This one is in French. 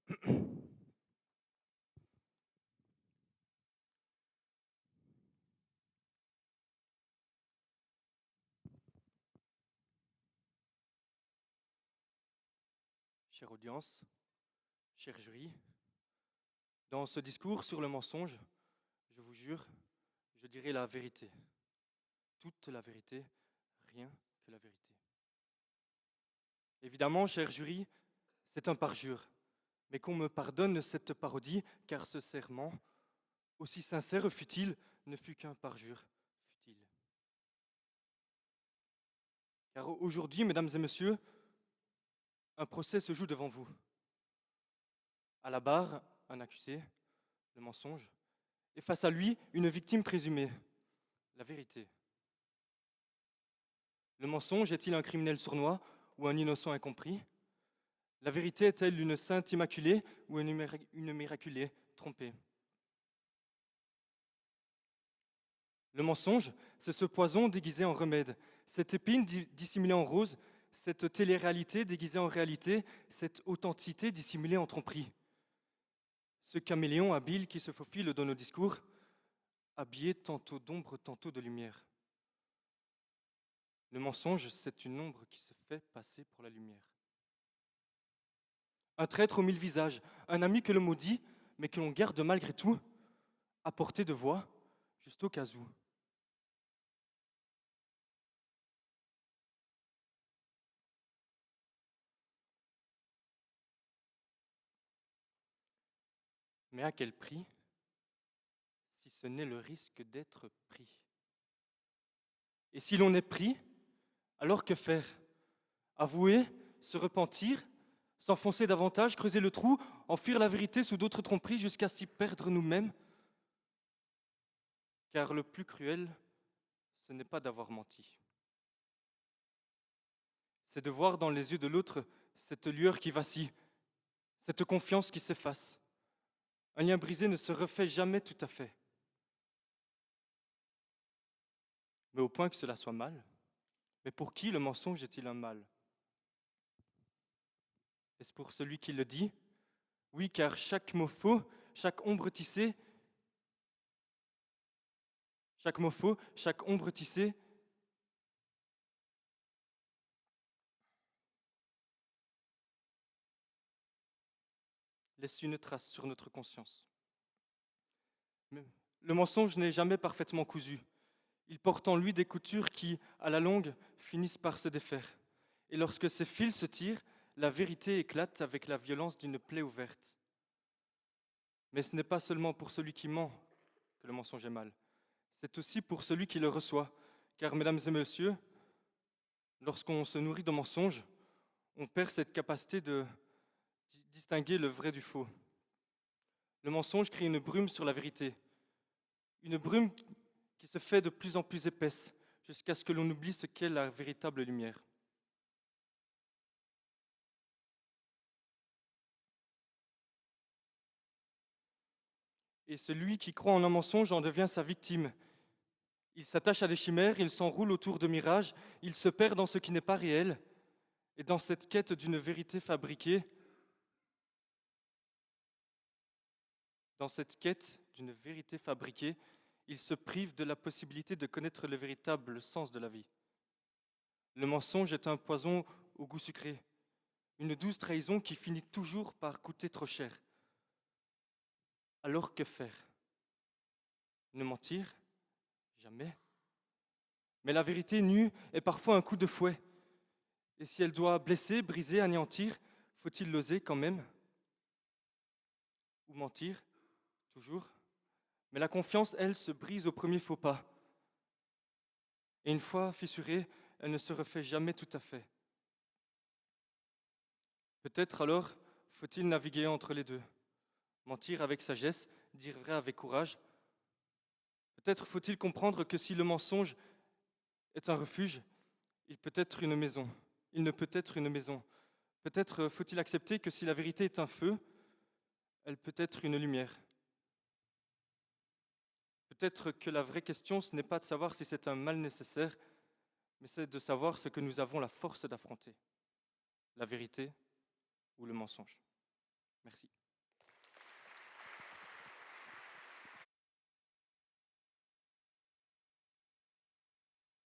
Chère audience, cher jury, dans ce discours sur le mensonge, je vous jure, je dirai la vérité. Toute la vérité, rien que la vérité. Évidemment, cher jury, c'est un parjure, mais qu'on me pardonne cette parodie, car ce serment, aussi sincère fut-il, ne fut qu'un parjure futile. Car aujourd'hui, mesdames et messieurs, un procès se joue devant vous. À la barre, un accusé, le mensonge, et face à lui, une victime présumée, la vérité. Le mensonge est-il un criminel sournois ou un innocent incompris? La vérité est-elle une sainte immaculée ou une miraculée trompée? Le mensonge, c'est ce poison déguisé en remède, cette épine dissimulée en rose, cette télé-réalité déguisée en réalité, cette authenticité dissimulée en tromperie. Ce caméléon habile qui se faufile dans nos discours, habillé tantôt d'ombre, tantôt de lumière. Le mensonge, c'est une ombre qui se fait passer pour la lumière. Un traître aux mille visages, un ami que l'on maudit, mais que l'on garde malgré tout, à portée de voix, juste au cas où. Mais à quel prix, si ce n'est le risque d'être pris? Et si l'on est pris, alors que faire? Avouer, se repentir, s'enfoncer davantage, creuser le trou, enfuir la vérité sous d'autres tromperies jusqu'à s'y perdre nous-mêmes? Car le plus cruel, ce n'est pas d'avoir menti. C'est de voir dans les yeux de l'autre cette lueur qui vacille, cette confiance qui s'efface. Un lien brisé ne se refait jamais tout à fait. Mais au point que cela soit mal, mais pour qui le mensonge est-il un mal? Est-ce pour celui qui le dit? Oui, car chaque mot faux, chaque ombre tissée, chaque mot faux, chaque ombre tissée, laisse une trace sur notre conscience. Mais le mensonge n'est jamais parfaitement cousu. Il porte en lui des coutures qui, à la longue, finissent par se défaire. Et lorsque ces fils se tirent, la vérité éclate avec la violence d'une plaie ouverte. Mais ce n'est pas seulement pour celui qui ment que le mensonge est mal, c'est aussi pour celui qui le reçoit. Car, mesdames et messieurs, lorsqu'on se nourrit de mensonges, on perd cette capacité de distinguer le vrai du faux. Le mensonge crée une brume sur la vérité, une brume qui se fait de plus en plus épaisse, jusqu'à ce que l'on oublie ce qu'est la véritable lumière. Et celui qui croit en un mensonge en devient sa victime. Il s'attache à des chimères, il s'enroule autour de mirages, il se perd dans ce qui n'est pas réel, et dans cette quête d'une vérité fabriquée, il se prive de la possibilité de connaître le véritable sens de la vie. Le mensonge est un poison au goût sucré, une douce trahison qui finit toujours par coûter trop cher. Alors que faire? Ne mentir? Jamais. Mais la vérité nue est parfois un coup de fouet. Et si elle doit blesser, briser, anéantir, faut-il l'oser quand même? Ou mentir? Toujours. Mais la confiance, elle, se brise au premier faux pas. Et une fois fissurée, elle ne se refait jamais tout à fait. Peut-être alors faut-il naviguer entre les deux. Mentir avec sagesse, dire vrai avec courage. Peut-être faut-il comprendre que si le mensonge est un refuge, il peut être une maison. Il ne peut être une maison. Peut-être faut-il accepter que si la vérité est un feu, elle peut être une lumière. Peut-être que la vraie question, ce n'est pas de savoir si c'est un mal nécessaire, mais c'est de savoir ce que nous avons la force d'affronter, la vérité ou le mensonge. Merci.